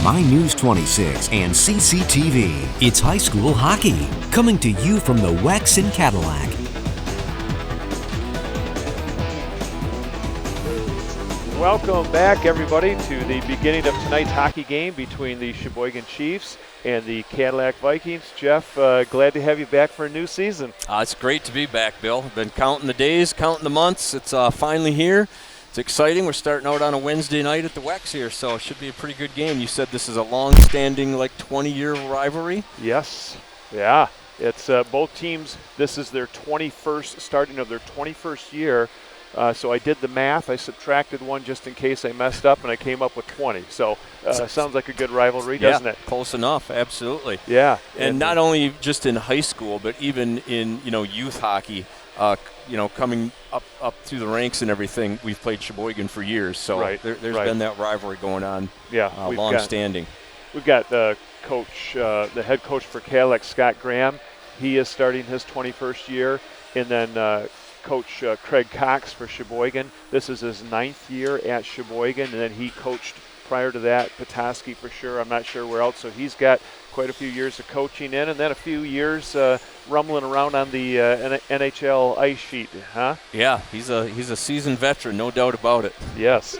My News 26 and CCTV. It's high school hockey, coming to you from the WEX in Cadillac. Welcome back, everybody, to the beginning of tonight's hockey game between the Cheboygan Chiefs and the Cadillac Vikings. Jeff, glad to have you back for a new season. It's great to be back, Bill. I've been counting the days, counting the months. It's finally here. It's exciting. We're starting out on a Wednesday night at the WEX here, so it should be a pretty good game. You said this is a long-standing, 20-year rivalry? Yes. Yeah. It's both teams. This is their 21st, starting of their 21st year. So I did the math. I subtracted one just in case I messed up, and I came up with 20. So sounds like a good rivalry, doesn't it? Close enough. Absolutely. Yeah. And not only just in high school, but even in youth hockey. Coming up through the ranks and everything, we've played Cheboygan for years. So there's been that rivalry going on. Yeah, long-standing. We've got the head coach for Cadillac, Scott Graham. He is starting his 21st year, and then Coach Craig Cox for Cheboygan. This is his 9th year at Cheboygan, and then he coached prior to that Petoskey for sure. I'm not sure where else. So he's got quite a few years of coaching in, and then a few years rumbling around on the NHL ice sheet, huh? Yeah, he's a seasoned veteran, no doubt about it. Yes.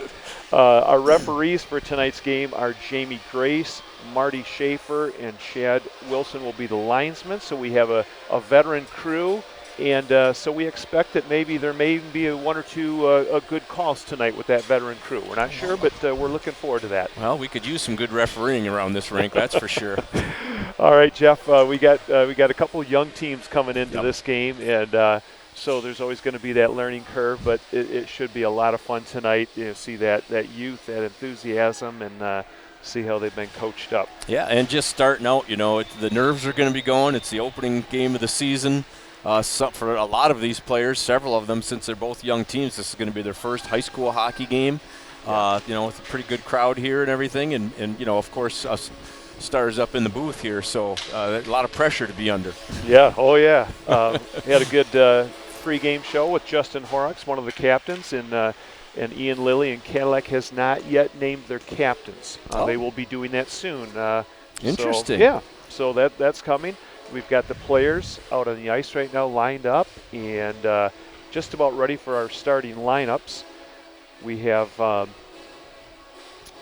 Our referees for tonight's game are Jamie Grace, Marty Schaefer, and Chad Wilson will be the linesmen. So we have a veteran crew. And so we expect that maybe there may be one or two good calls tonight with that veteran crew. We're not sure, but we're looking forward to that. Well, we could use some good refereeing around this rink, that's for sure. All right, Jeff, we got a couple young teams coming into this game, and so there's always going to be that learning curve, but it should be a lot of fun tonight. See that youth, that enthusiasm, and see how they've been coached up. Yeah, and just starting out, the nerves are going to be going. It's the opening game of the season. For a lot of these players, several of them, since they're both young teams, this is going to be their first high school hockey game. With a pretty good crowd here and everything, and of course, us stars up in the booth here, so a lot of pressure to be under. Yeah, oh yeah. We had a good pre-game show with Justin Horrocks, one of the captains, and Ian Lilly, and Cadillac has not yet named their captains. They will be doing that soon. Interesting. So that's coming. We've got the players out on the ice right now lined up and just about ready for our starting lineups. We have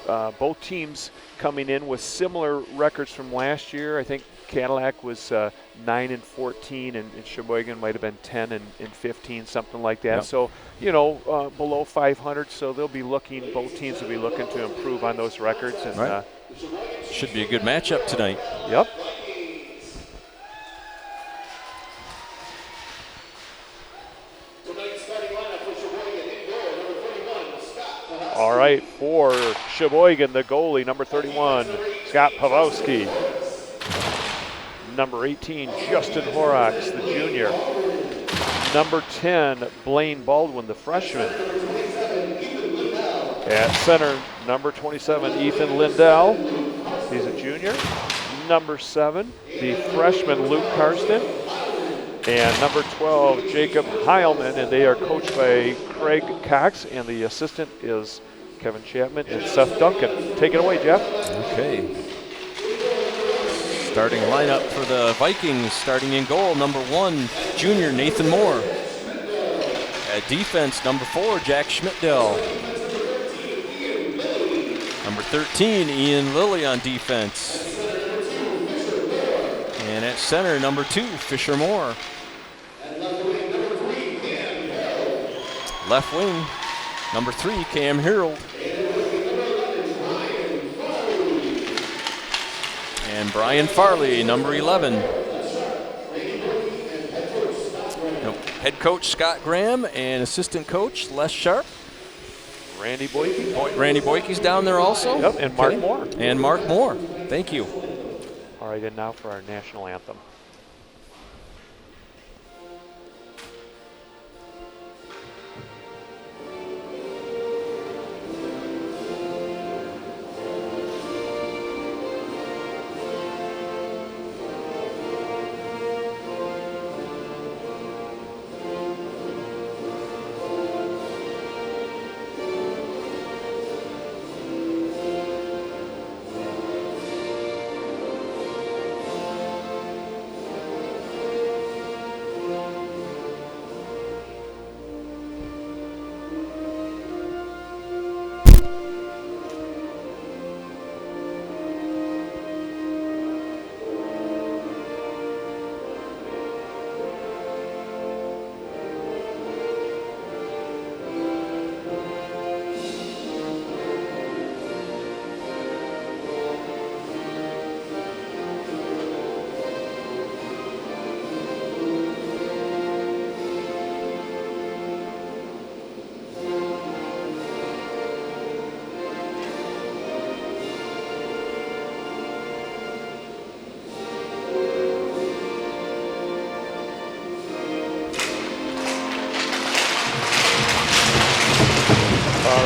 both teams coming in with similar records from last year. I think Cadillac was 9-14 and Cheboygan might have been 10-15, something like that. Yep. So, below 500. So both teams will be looking to improve on those records. And should be a good matchup tonight. Yep. All right, for Cheboygan, the goalie, number 31, Scott Pawlowski. Number 18, Justin Horrocks, the junior. Number 10, Blaine Baldwin, the freshman. At center, number 27, Ethan Lindell. He's a junior. Number 7, the freshman, Luke Karsten. And number 12, Jacob Heilman, and they are coached by Craig Cox, and the assistant is Kevin Chapman and Seth Duncan. Take it away, Jeff. Okay. Starting lineup for the Vikings, starting in goal, number 1, junior Nathan Moore. At defense, number 4, Jack Schmidtdell. Number 13, Ian Lilly on defense. And at center, number 2, Fisher Moore. Left wing, number 3, Cam Harold. And Brian Farley, number 11. Head coach Scott Graham and assistant coach Les Sharp. Randy Boyke. Randy Boyke's down there also. Yep, and Mark Moore. And Mark Moore. Thank you. All right, and now for our national anthem.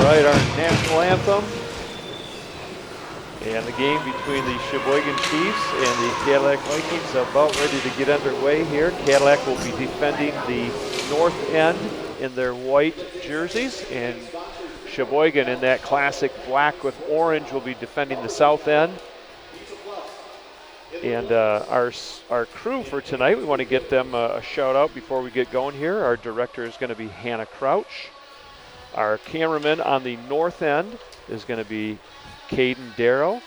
right, our national anthem. And the game between the Cheboygan Chiefs and the Cadillac Vikings about ready to get underway here. Cadillac will be defending the north end in their white jerseys, and Cheboygan in that classic black with orange will be defending the south end. And our crew for tonight, we want to get them a shout out before we get going here. Our director is going to be Hannah Crouch. Our cameraman on the north end is going to be Caden Darrow.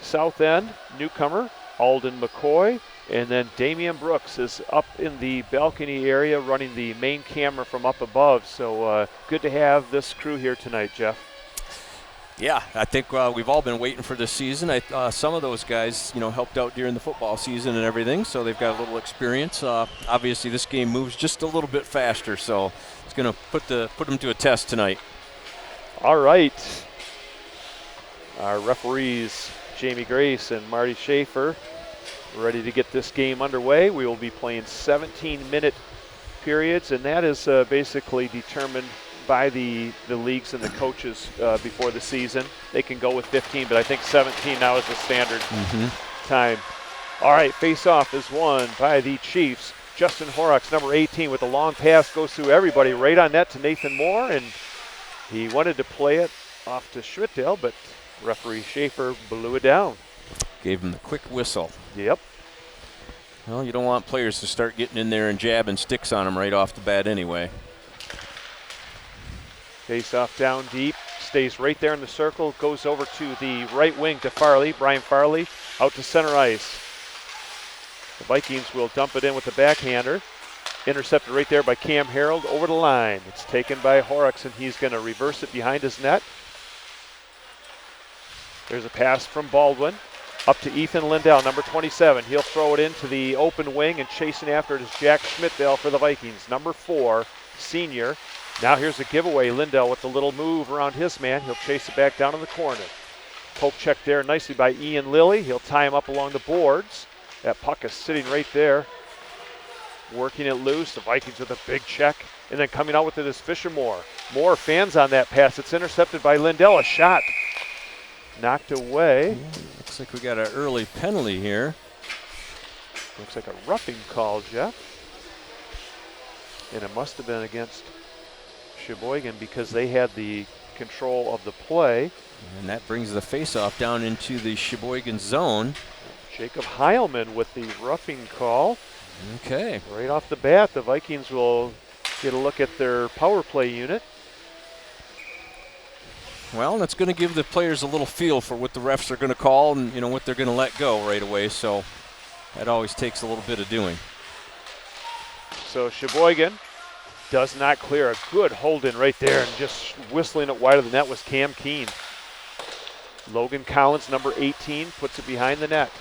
South end, newcomer, Alden McCoy. And then Damian Brooks is up in the balcony area running the main camera from up above. So good to have this crew here tonight, Jeff. Yeah, I think we've all been waiting for this season. Some of those guys, helped out during the football season and everything, so they've got a little experience. Obviously, this game moves just a little bit faster, so it's going to put them to a test tonight. All right. Our referees, Jamie Grace and Marty Schaefer, ready to get this game underway. We will be playing 17-minute periods, and that is basically determined by the leagues and the coaches before the season. They can go with 15, but I think 17 now is the standard time. All right, face-off is won by the Chiefs. Justin Horrocks, number 18, with a long pass, goes through everybody right on net to Nathan Moore, and he wanted to play it off to Schmidtdale, but referee Schaefer blew it down. Gave him the quick whistle. Yep. Well, you don't want players to start getting in there and jabbing sticks on them right off the bat anyway. Face off down deep, stays right there in the circle, goes over to the right wing to Farley. Brian Farley out to center ice. The Vikings will dump it in with the backhander. Intercepted right there by Cam Harold over the line. It's taken by Horrocks, and he's going to reverse it behind his net. There's a pass from Baldwin up to Ethan Lindell, number 27. He'll throw it into the open wing, and chasing after it is Jack Schmidtdale for the Vikings, number 4, senior. Now here's a giveaway. Lindell with a little move around his man. He'll chase it back down in the corner. Poke check there nicely by Ian Lilly. He'll tie him up along the boards. That puck is sitting right there, working it loose. The Vikings with a big check. And then coming out with it is Fisher Moore. Moore fans on that pass. It's intercepted by Lindell. A shot knocked away. Looks like we got an early penalty here. Looks like a roughing call, Jeff. And it must have been against Cheboygan because they had the control of the play. And that brings the faceoff down into the Cheboygan zone. Jacob Heilman with the roughing call. Okay. Right off the bat, the Vikings will get a look at their power play unit. Well, that's going to give the players a little feel for what the refs are going to call and what they're going to let go right away. So that always takes a little bit of doing. So Cheboygan does not clear. A good hold-in right there, and just whistling it wide of the net was Cam Keene. Logan Collins, number 18, puts it behind the net.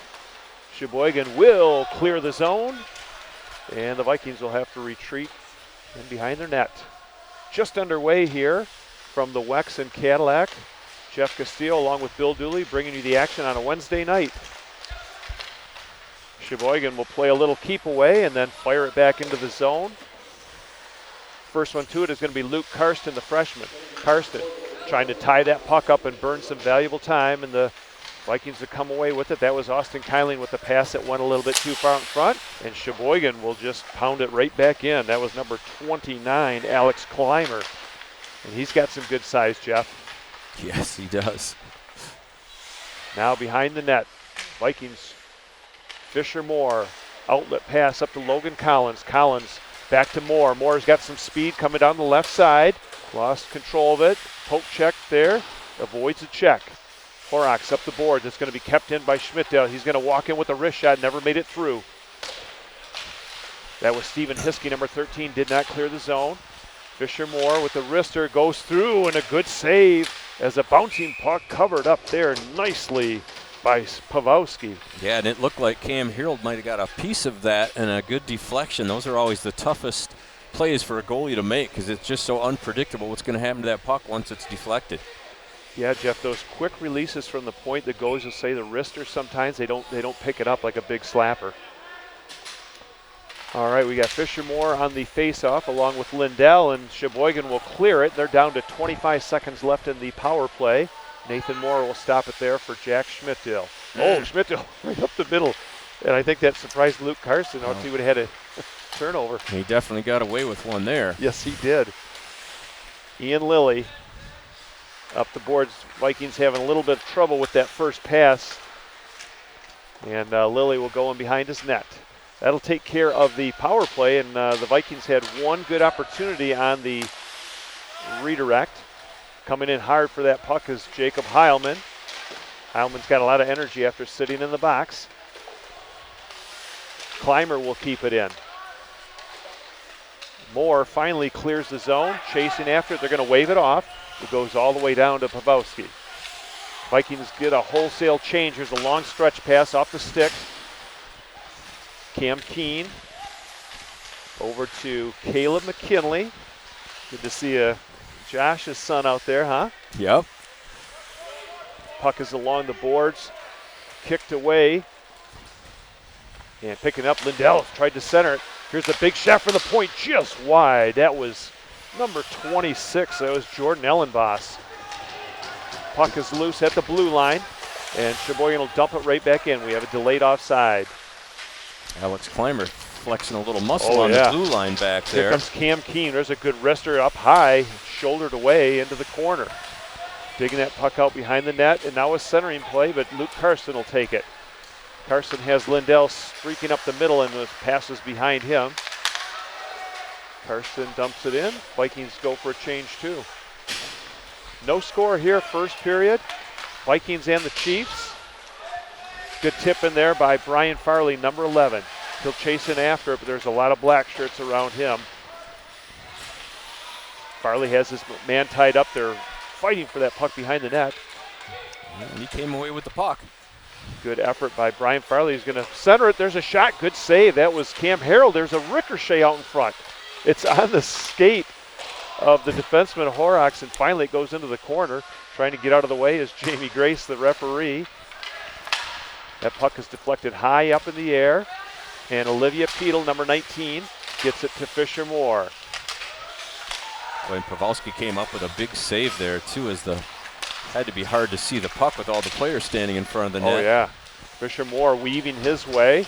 Cheboygan will clear the zone, and the Vikings will have to retreat in behind their net. Just underway here from the Wex and Cadillac. Jeff Castillo along with Bill Dooley bringing you the action on a Wednesday night. Cheboygan will play a little keep away and then fire it back into the zone. First one to it is going to be Luke Karsten, the freshman. Karsten trying to tie that puck up and burn some valuable time, and the Vikings to come away with it. That was Austin Kyling with the pass that went a little bit too far in front, and Cheboygan will just pound it right back in. That was number 29, Alex Clymer. And he's got some good size, Jeff. Yes, he does. Now behind the net, Vikings, Fisher Moore, outlet pass up to Logan Collins. Collins back to Moore. Moore's got some speed coming down the left side. Lost control of it. Poke check there. Avoids a check. Horrocks up the board. That's going to be kept in by Schmidtdale. He's going to walk in with a wrist shot. Never made it through. That was Stephen Hiskey, number 13. Did not clear the zone. Fisher Moore with the wrister goes through, and a good save as a bouncing puck covered up there nicely by Pawlowski. Yeah, and it looked like Cam Harold might have got a piece of that and a good deflection. Those are always the toughest plays for a goalie to make because it's just so unpredictable what's going to happen to that puck once it's deflected. Yeah, Jeff, those quick releases from the point that goes to say the wrister, sometimes they don't pick it up like a big slapper. All right, we got Fisher Moore on the face-off along with Lindell, and Cheboygan will clear it. They're down to 25 seconds left in the power play. Nathan Moore will stop it there for Jack Schmidtl. Oh, Schmidtl right up the middle. And I think that surprised Luke Carson. Else he would have had a turnover. He definitely got away with one there. Yes, he did. Ian Lilly up the boards. Vikings having a little bit of trouble with that first pass. And Lilly will go in behind his net. That'll take care of the power play, and the Vikings had one good opportunity on the redirect. Coming in hard for that puck is Jacob Heilman. Heilman's got a lot of energy after sitting in the box. Clymer will keep it in. Moore finally clears the zone, chasing after it. They're going to wave it off. It goes all the way down to Pavowski. Vikings get a wholesale change. Here's a long stretch pass off the stick. Cam Keene over to Caleb McKinley. Good to see Josh's son out there, huh? Yep. Puck is along the boards, kicked away. And picking up, Lindell tried to center it. Here's a big shot from the point, just wide. That was number 26. That was Jordan Ellenboss. Puck is loose at the blue line, and Cheboygan will dump it right back in. We have a delayed offside. Alex Clymer flexing a little muscle on the blue line back there. Here comes Cam Keene. There's a good wrister up high, shouldered away into the corner. Digging that puck out behind the net, and now a centering play, but Luke Carson will take it. Carson has Lindell streaking up the middle, and the passes behind him. Carson dumps it in. Vikings go for a change too. No score here, first period. Vikings and the Chiefs. Good tip in there by Brian Farley, number 11. He'll chase in after it, but there's a lot of black shirts around him. Farley has his man tied up there, fighting for that puck behind the net. And he came away with the puck. Good effort by Brian Farley. He's going to center it. There's a shot. Good save. That was Cam Harrell. There's a ricochet out in front. It's on the skate of the defenseman Horrocks, and finally it goes into the corner. Trying to get out of the way is Jamie Grace, the referee. That puck is deflected high up in the air, and Olivia Peedle, number 19, gets it to Fisher Moore. When Pawlowski came up with a big save there too, as the had to be hard to see the puck with all the players standing in front of the net. Oh yeah, Fisher Moore weaving his way.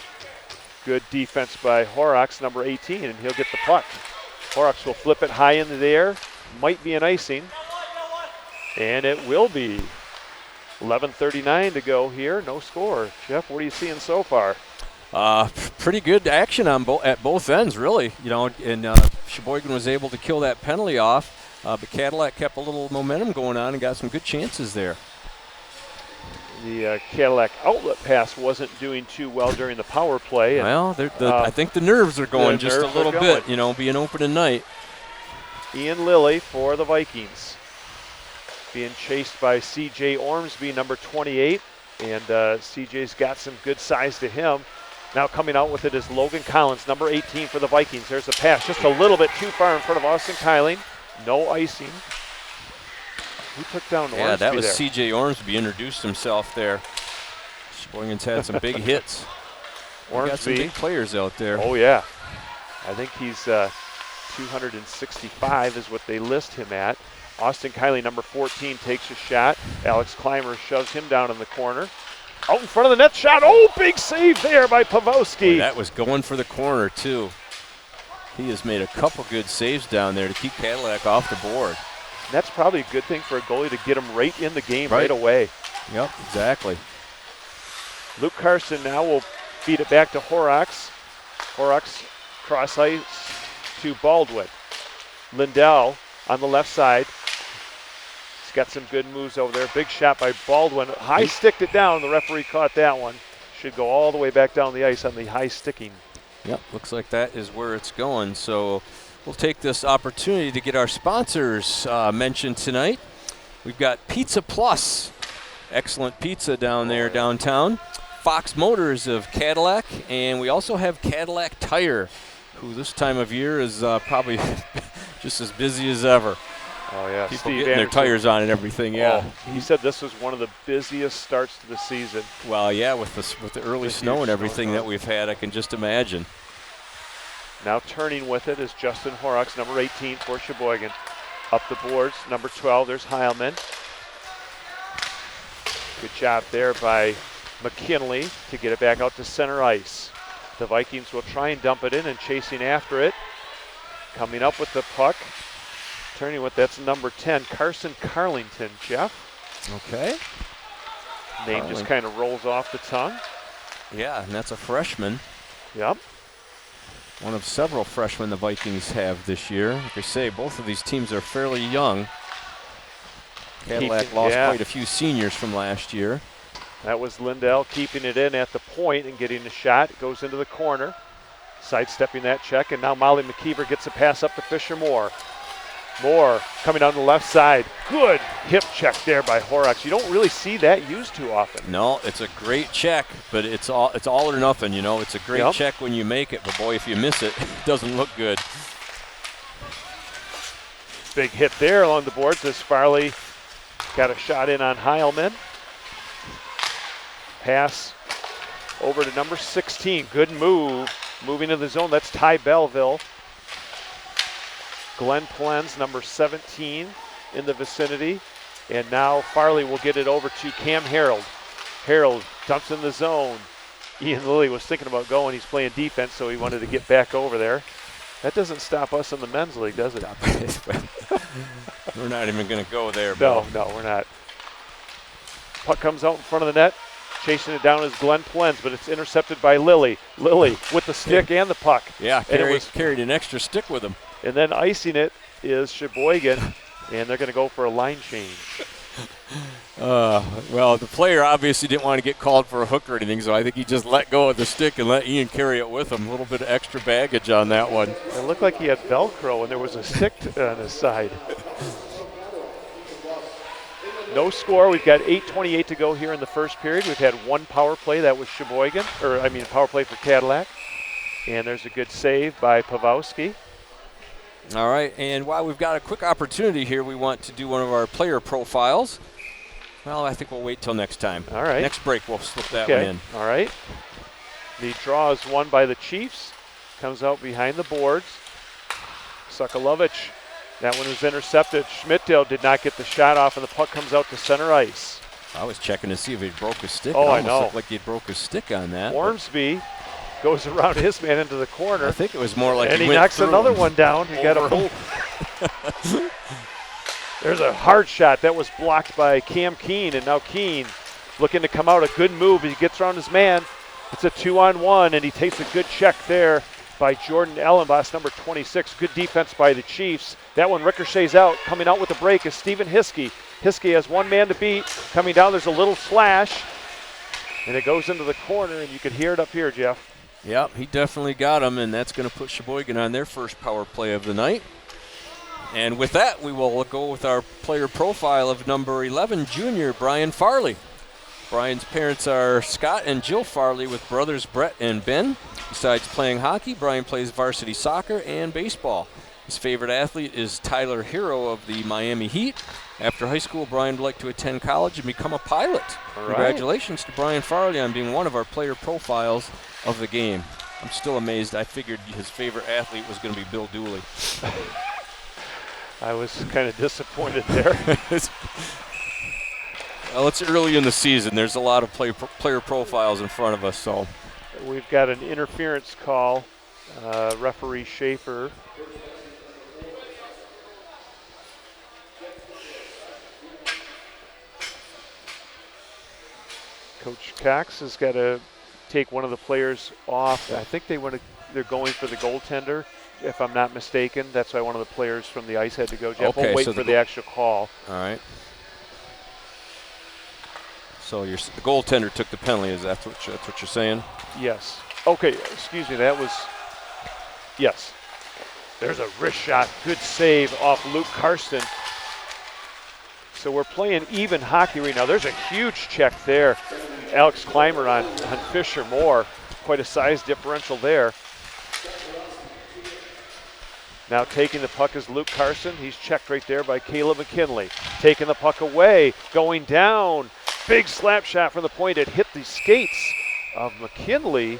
Good defense by Horrocks, number 18, and he'll get the puck. Horrocks will flip it high into the air. Might be an icing, and it will be. 11:39 to go here, no score. Jeff, what are you seeing so far? Pretty good action on at both ends, really. You know, and Cheboygan was able to kill that penalty off, but Cadillac kept a little momentum going on and got some good chances there. The Cadillac outlet pass wasn't doing too well during the power play. Well, I think the nerves are going just a little bit, you know, being opening night. Ian Lilly for the Vikings. Being chased by C.J. Ormsby, number 28, and C.J.'s got some good size to him. Now coming out with it is Logan Collins, number 18 for the Vikings. There's a pass just a little bit too far in front of Austin Kyling. No icing. Who took down Ormsby? Yeah, that was there? C.J. Ormsby introduced himself there. Sheboygan's had some big hits. Ormsby. Got some big players out there. Oh, yeah. I think he's 265 is what they list him at. Austin Kylie, number 14, takes a shot. Alex Clymer shoves him down in the corner. Out in front of the net shot. Oh, big save there by Pawlowski. That was going for the corner, too. He has made a couple good saves down there to keep Cadillac off the board. And that's probably a good thing for a goalie to get him right in the game right away. Yep, exactly. Luke Carson now will feed it back to Horrocks. Horrocks cross ice to Baldwin. Lindell on the left side. He's got some good moves over there. Big shot by Baldwin. High sticked it down. The referee caught that one. Should go all the way back down the ice on the high sticking. Yep, looks like that is where it's going. So we'll take this opportunity to get our sponsors mentioned tonight. We've got Pizza Plus. Excellent pizza down there downtown. Fox Motors of Cadillac. And we also have Cadillac Tire, who this time of year is probably just as busy as ever. Oh, yeah. People Steve getting Anderson. their tires on and everything, yeah. Oh, he said this was one of the busiest starts to the season. Well, yeah, with the early snow and everything that we've had, I can just imagine. Now turning with it is Justin Horrocks, number 18 for Cheboygan. Up the boards, number 12, there's Heilman. Good job there by McKinley to get it back out to center ice. The Vikings will try and dump it in and chasing after it. Coming up with the puck. Turning with, that's number 10, Carson Carlington, Jeff. Okay. Name just kind of rolls off the tongue. Yeah, and that's a freshman. Yep. One of several freshmen the Vikings have this year. Like I say, both of these teams are fairly young. Cadillac lost quite a few seniors from last year. That was Lindell keeping it in at the point and getting the shot. It goes into the corner. Sidestepping that check, and now Molly McKeever gets a pass up to Fisher Moore. Moore coming on the left side. Good hip check there by Horrocks. You don't really see that used too often. No, it's a great check, but it's all or nothing, you know. It's a great check when you make it, but boy, if you miss it, it doesn't look good. Big hit there along the boards as Farley got a shot in on Heilman. Pass over to number 16. Good move. Moving to the zone, that's Ty Belleville. Glenn Plens, number 17 in the vicinity. And now Farley will get it over to Cam Harold. Harold dumps in the zone. Ian Lilly was thinking about going. He's playing defense, so he wanted to get back over there. That doesn't stop us in the men's league, does it? We're not even going to go there, No, Bill. no, we're not. Puck comes out in front of the net. Chasing it down is Glenn Plens, but it's intercepted by Lilly. Lilly with the stick and the puck. Yeah, carried an extra stick with him. And then icing it is Cheboygan, and they're going to go for a line change. Well, the player obviously didn't want to get called for a hook or anything, so I think he just let go of the stick and let Ian carry it with him. A little bit of extra baggage on that one. It looked like he had Velcro, and there was a stick on his side. No score. We've got 8:28 to go here in the first period. We've had one power play. That was Cheboygan, power play for Cadillac. And there's a good save by Pawlowski. All right, and while we've got a quick opportunity here, we want to do one of our player profiles. Well, I think we'll wait till next time. All right. Next break, we'll slip that one in. All right. The draw is won by the Chiefs. Comes out behind the boards. Sokolovich. That one was intercepted. Schmidtdale did not get the shot off, and the puck comes out to center ice. I was checking to see if he broke his stick. Oh, it I know. Looked like he broke his stick on that. Ormsby goes around his man into the corner. I think it was more like and he he knocks another one down. He got a pull. There's a hard shot that was blocked by Cam Keene, and now Keene looking to come out. A good move. He gets around his man. It's a 2-on-1, and he takes a good check there by Jordan Ellenboss, number 26. Good defense by the Chiefs. That one ricochets out. Coming out with the break is Stephen Hiskey. Hiskey has one man to beat. Coming down, there's a little slash, and it goes into the corner, and you can hear it up here, Jeff. Yep, he definitely got him, and that's going to put Cheboygan on their first power play of the night. And with that, we will go with our player profile of number 11, junior Brian Farley. Brian's parents are Scott and Jill Farley with brothers Brett and Ben. Besides playing hockey, Brian plays varsity soccer and baseball. His favorite athlete is Tyler Hero of the Miami Heat. After high school, Brian would like to attend college and become a pilot. All right. Congratulations to Brian Farley on being one of our player profiles of the game. I'm still amazed. I figured his favorite athlete was going to be Bill Dooley. I was kind of disappointed there. Well, it's early in the season. There's a lot of player profiles in front of us. So we've got an interference call. Referee Schaefer. Coach Cox has got to take one of the players off. I think they're going for the goaltender, if I'm not mistaken. That's why one of the players from the ice had to go. Jeff, we'll wait for the actual call. All right. So the goaltender took the penalty. That's what you're saying? Yes. Okay, excuse me. That was, yes. There's a wrist shot. Good save off Luke Karsten. So we're playing even hockey right now. There's a huge check there. Alex Clymer on Fisher Moore. Quite a size differential there. Now taking the puck is Luke Carson. He's checked right there by Caleb McKinley. Taking the puck away, going down. Big slap shot from the point. It hit the skates of McKinley,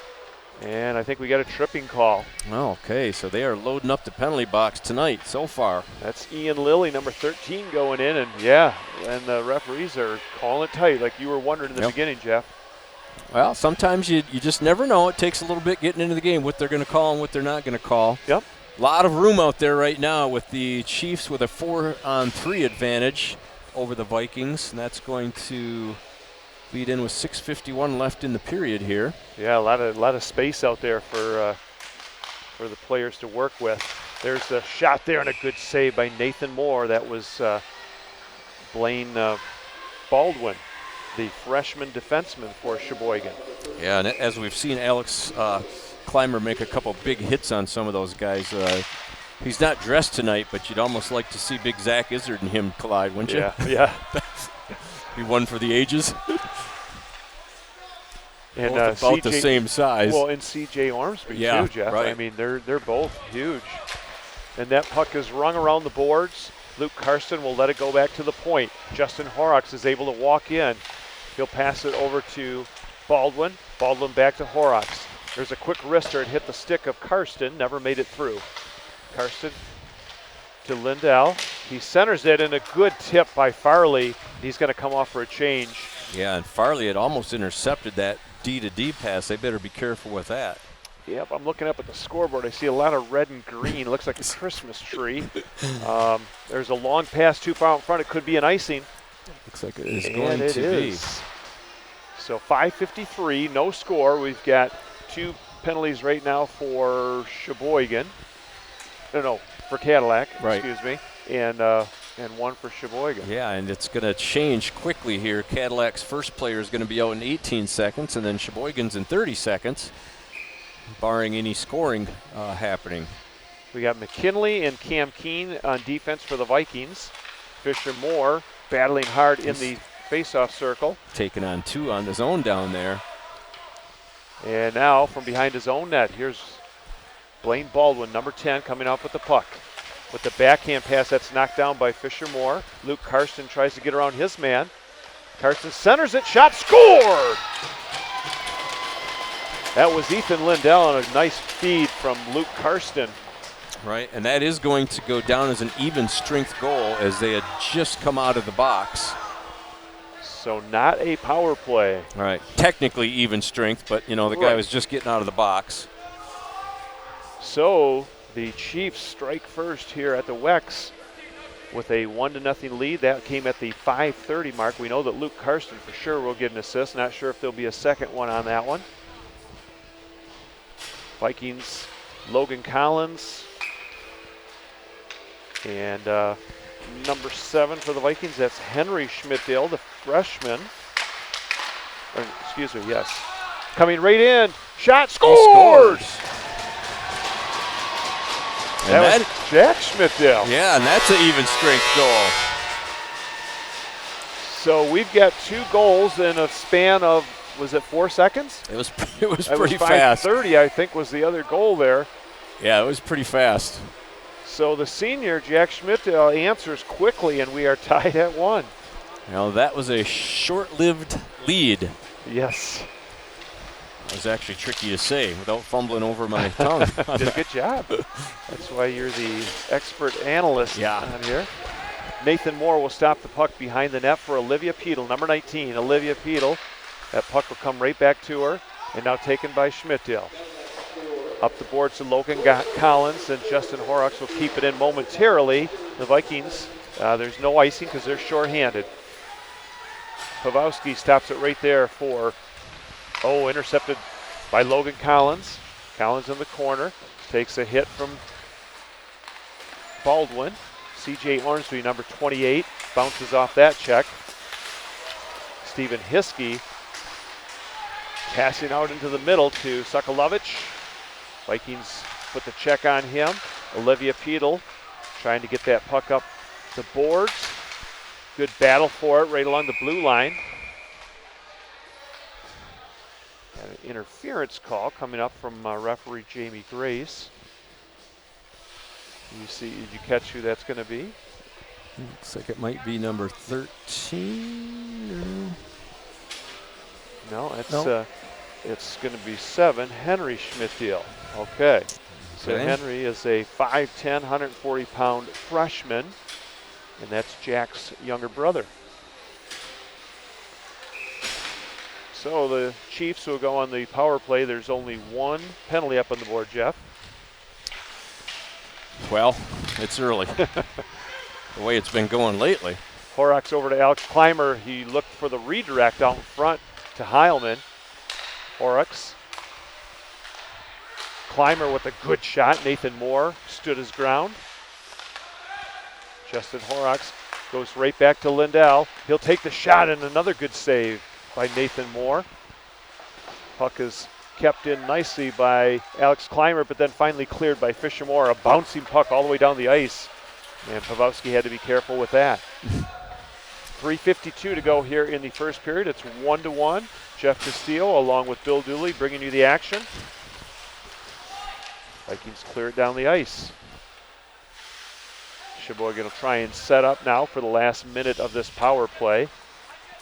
And I think we got a tripping call. Okay, so they are loading up the penalty box tonight so far. That's Ian Lilly, number 13, going in. And the referees are calling it tight, like you were wondering in the beginning, Jeff. Well, sometimes you just never know. It takes a little bit getting into the game, what they're going to call and what they're not going to call. Yep. A lot of room out there right now with the Chiefs with a 4-on-3 advantage over the Vikings, and that's going to lead in with 6:51 left in the period here. Yeah, a lot of space out there for the players to work with. There's a shot there and a good save by Nathan Moore. That was Blaine Baldwin, the freshman defenseman for Cheboygan. Yeah, and as we've seen Alex Clymer make a couple big hits on some of those guys. He's not dressed tonight, but you'd almost like to see big Zach Izzard and him collide, wouldn't you? Yeah. Be one for the ages. And both about the same size. Well, and C.J. Ormsby too, Jeff. Right. I mean, they're both huge. And that puck is rung around the boards. Luke Karsten will let it go back to the point. Justin Horrocks is able to walk in. He'll pass it over to Baldwin. Baldwin back to Horrocks. There's a quick wrister. It hit the stick of Karsten. Never made it through. Karsten to Lindell. He centers it, and a good tip by Farley. He's going to come off for a change. Yeah, and Farley had almost intercepted that D-to-D pass. They better be careful with that. Yep, I'm looking up at the scoreboard. I see a lot of red and green. It looks like a Christmas tree. There's a long pass too far out in front. It could be an icing. Looks like it is going to be. So 5:53, no score. We've got 2 penalties right now for Cheboygan. No, for Cadillac, right. Excuse me. And 1 for Cheboygan. Yeah, and it's going to change quickly here. Cadillac's first player is going to be out in 18 seconds, and then Cheboygan's in 30 seconds, barring any scoring happening. We got McKinley and Cam Keene on defense for the Vikings. Fisher Moore battling hard in the faceoff circle. Taking on 2 on his own down there. And now from behind his own net, here's Blaine Baldwin, number 10, coming up with the puck. With the backhand pass, that's knocked down by Fisher Moore. Luke Karsten tries to get around his man. Karsten centers it, shot scored! That was Ethan Lindell on a nice feed from Luke Karsten. Right, and that is going to go down as an even strength goal as they had just come out of the box. So not a power play. All right, technically even strength, but the guy was just getting out of the box. So the Chiefs strike first here at the Wex with a 1-0 lead. That came at the 5:30 mark. We know that Luke Karsten for sure will get an assist. Not sure if there'll be a second one on that one. Vikings, Logan Collins. And number 7 for the Vikings, that's Henry Schmidtdale, the freshman. Excuse me, yes. Coming right in. Shot scored! That was Jack Schmidtdale. Yeah, and that's an even strength goal. So we've got 2 goals in a span of, was it 4 seconds? It was pretty fast. 5:30, I think, was the other goal there. Yeah, it was pretty fast. So the senior, Jack Schmidtdale, answers quickly, and we are tied at 1. Now that was a short-lived lead. Yes. It was actually tricky to say without fumbling over my tongue. Did a good job. That's why you're the expert analyst on here. Nathan Moore will stop the puck behind the net for Olivia Peedle, number 19. Olivia Peedle. That puck will come right back to her, and now taken by Schmidtdale. Up the boards to Logan Collins, and Justin Horrocks will keep it in momentarily. The Vikings, there's no icing because they're shorthanded. Pawlowski stops it right there for, intercepted by Logan Collins. Collins in the corner, takes a hit from Baldwin. C.J. Ormsby, number 28, bounces off that check. Stephen Hiskey passing out into the middle to Sokolovich. Vikings put the check on him. Olivia Peedle trying to get that puck up the boards. Good battle for it right along the blue line. And an interference call coming up from referee Jamie Grace. Did you catch who that's going to be? Looks like it might be number 13. No, that's It's going to be 7, Henry Schmidtdeal. Okay. So Henry is a 5'10", 140-pound freshman, and that's Jack's younger brother. So the Chiefs will go on the power play. There's only one penalty up on the board, Jeff. Well, it's early. The way it's been going lately. Horrocks over to Alex Clymer. He looked for the redirect out in front to Heilman. Horrocks. Clymer with a good shot. Nathan Moore stood his ground. Justin Horrocks goes right back to Lindell. He'll take the shot, and another good save by Nathan Moore. Puck is kept in nicely by Alex Clymer, but then finally cleared by Fisher Moore. A bouncing puck all the way down the ice, and Pawlowski had to be careful with that. 3:52 to go here in the first period. It's 1-1. Jeff Castillo along with Bill Dooley bringing you the action. Vikings clear it down the ice. Cheboygan will try and set up now for the last minute of this power play.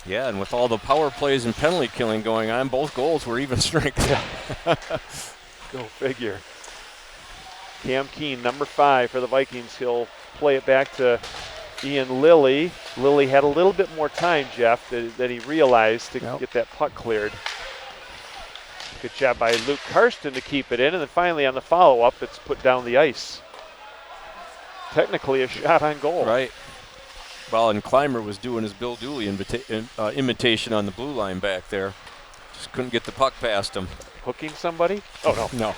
Yeah, and with all the power plays and penalty killing going on, both goals were even strength. Go figure. Cam Keene, number 5 for the Vikings. He'll play it back to Ian Lilly. Lilly had a little bit more time, Jeff, than he realized to get that puck cleared. Good job by Luke Karsten to keep it in, and then finally on the follow-up, it's put down the ice. Technically a shot on goal. Right. Well, and Clymer was doing his Bill Dooley imitation on the blue line back there. Just couldn't get the puck past him. Hooking somebody? Oh, no. No.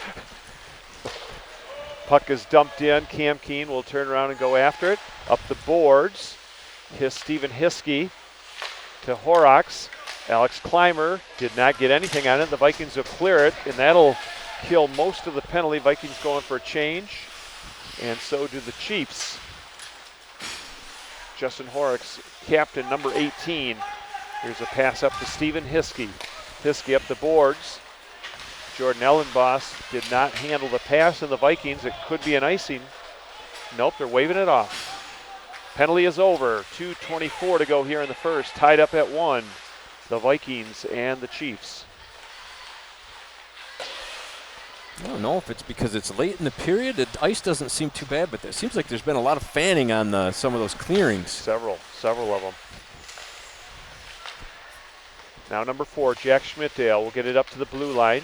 Puck is dumped in. Cam Keene will turn around and go after it. Up the boards. Stephen Hiskey to Horrocks. Alex Clymer did not get anything on it. The Vikings will clear it, and that'll kill most of the penalty. Vikings going for a change, and so do the Chiefs. Justin Horrocks, captain, number 18. Here's a pass up to Stephen Hiskey. Hiskey up the boards. Jordan Ellenboss did not handle the pass, and the Vikings, it could be an icing. Nope, they're waving it off. Penalty is over. 2:24 to go here in the first. Tied up at 1. The Vikings and the Chiefs. I don't know if it's because it's late in the period. The ice doesn't seem too bad, but it seems like there's been a lot of fanning on some of those clearings. Several of them. Now number 4, Jack Schmidtdeal will get it up to the blue line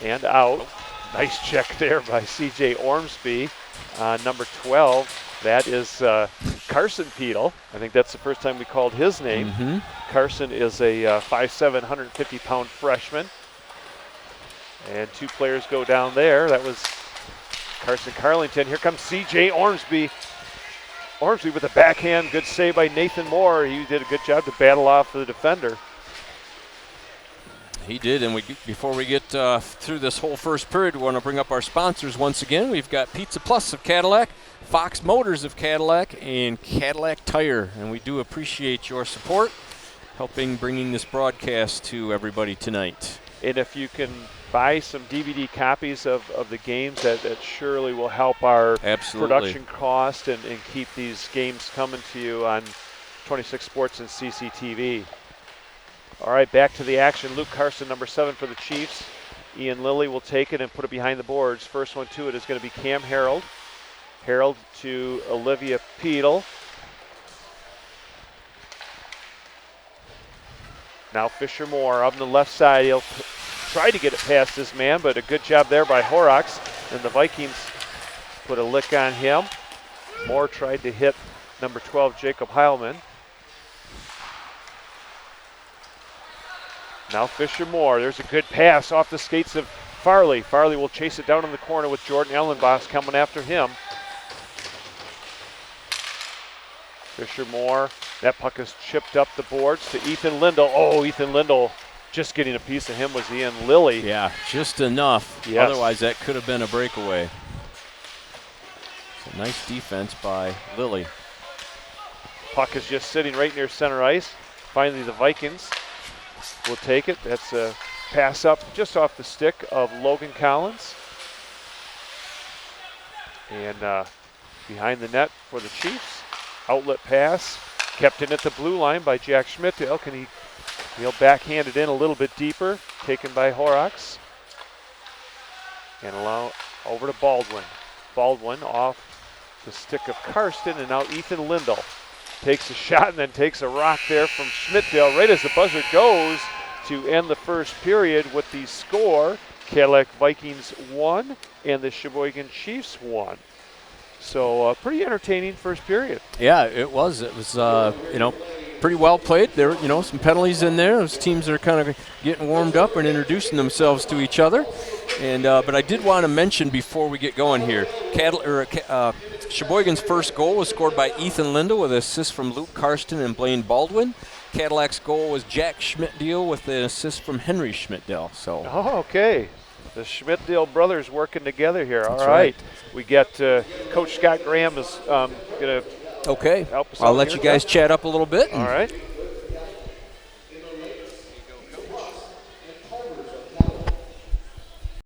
and out. Nice check there by C.J. Ormsby. Number 12, that is Carson Peedle. I think that's the first time we called his name. Mm-hmm. Carson is a 5'7", 150-pound freshman. And 2 players go down there. That was Carson Carlington. Here comes C.J. Ormsby. Ormsby with a backhand. Good save by Nathan Moore. He did a good job to battle off the defender. He did, and before we get through this whole first period, we want to bring up our sponsors once again. We've got Pizza Plus of Cadillac, Fox Motors of Cadillac, and Cadillac Tire. And we do appreciate your support, bringing this broadcast to everybody tonight. And if you can buy some DVD copies of the games, that surely will help our production cost and keep these games coming to you on 26 Sports and CCTV. All right, back to the action. Luke Carson, number 7 for the Chiefs. Ian Lilly will take it and put it behind the boards. First one to it is going to be Cam Harold. Harold to Olivia Peedle. Now Fisher Moore up on the left side. He'll try to get it past this man, but a good job there by Horrocks. And the Vikings put a lick on him. Moore tried to hit number 12, Jacob Heilman. Now Fisher Moore. There's a good pass off the skates of Farley. Farley will chase it down in the corner with Jordan Ellenboss coming after him. Fisher Moore. That puck is chipped up the boards to Ethan Lindell. Oh, Ethan Lindell just getting a piece of him was Ian Lilly. Yeah, just enough. Yes. Otherwise, that could have been a breakaway. So nice defense by Lilly. Puck is just sitting right near center ice. Finally, the Vikings will take it. That's a pass up just off the stick of Logan Collins. And behind the net for the Chiefs. Outlet pass. Kept in at the blue line by Jack Schmidtdeal. Can he He'll backhand it in a little bit deeper, taken by Horrocks. And allow over to Baldwin. Baldwin off the stick of Karsten, and now Ethan Lindell takes a shot and then takes a rock there from Schmidtdale right as the buzzer goes to end the first period with the score. Cadillac Vikings 1 and the Cheboygan Chiefs 1. So pretty entertaining first period. Yeah, it was. It was, pretty well played. There were, some penalties in there. Those teams are kind of getting warmed up and introducing themselves to each other. And but I did want to mention before we get going here, Cheboygan's first goal was scored by Ethan Lindell with an assist from Luke Karsten and Blaine Baldwin. Cadillac's goal was Jack Schmidtdale with an assist from Henry Schmidtdale. So. Oh, okay. The Schmidtdale brothers working together here. That's all right. We get Coach Scott Graham is going to Okay. help us I'll out let here. you guys chat up a little bit. All right.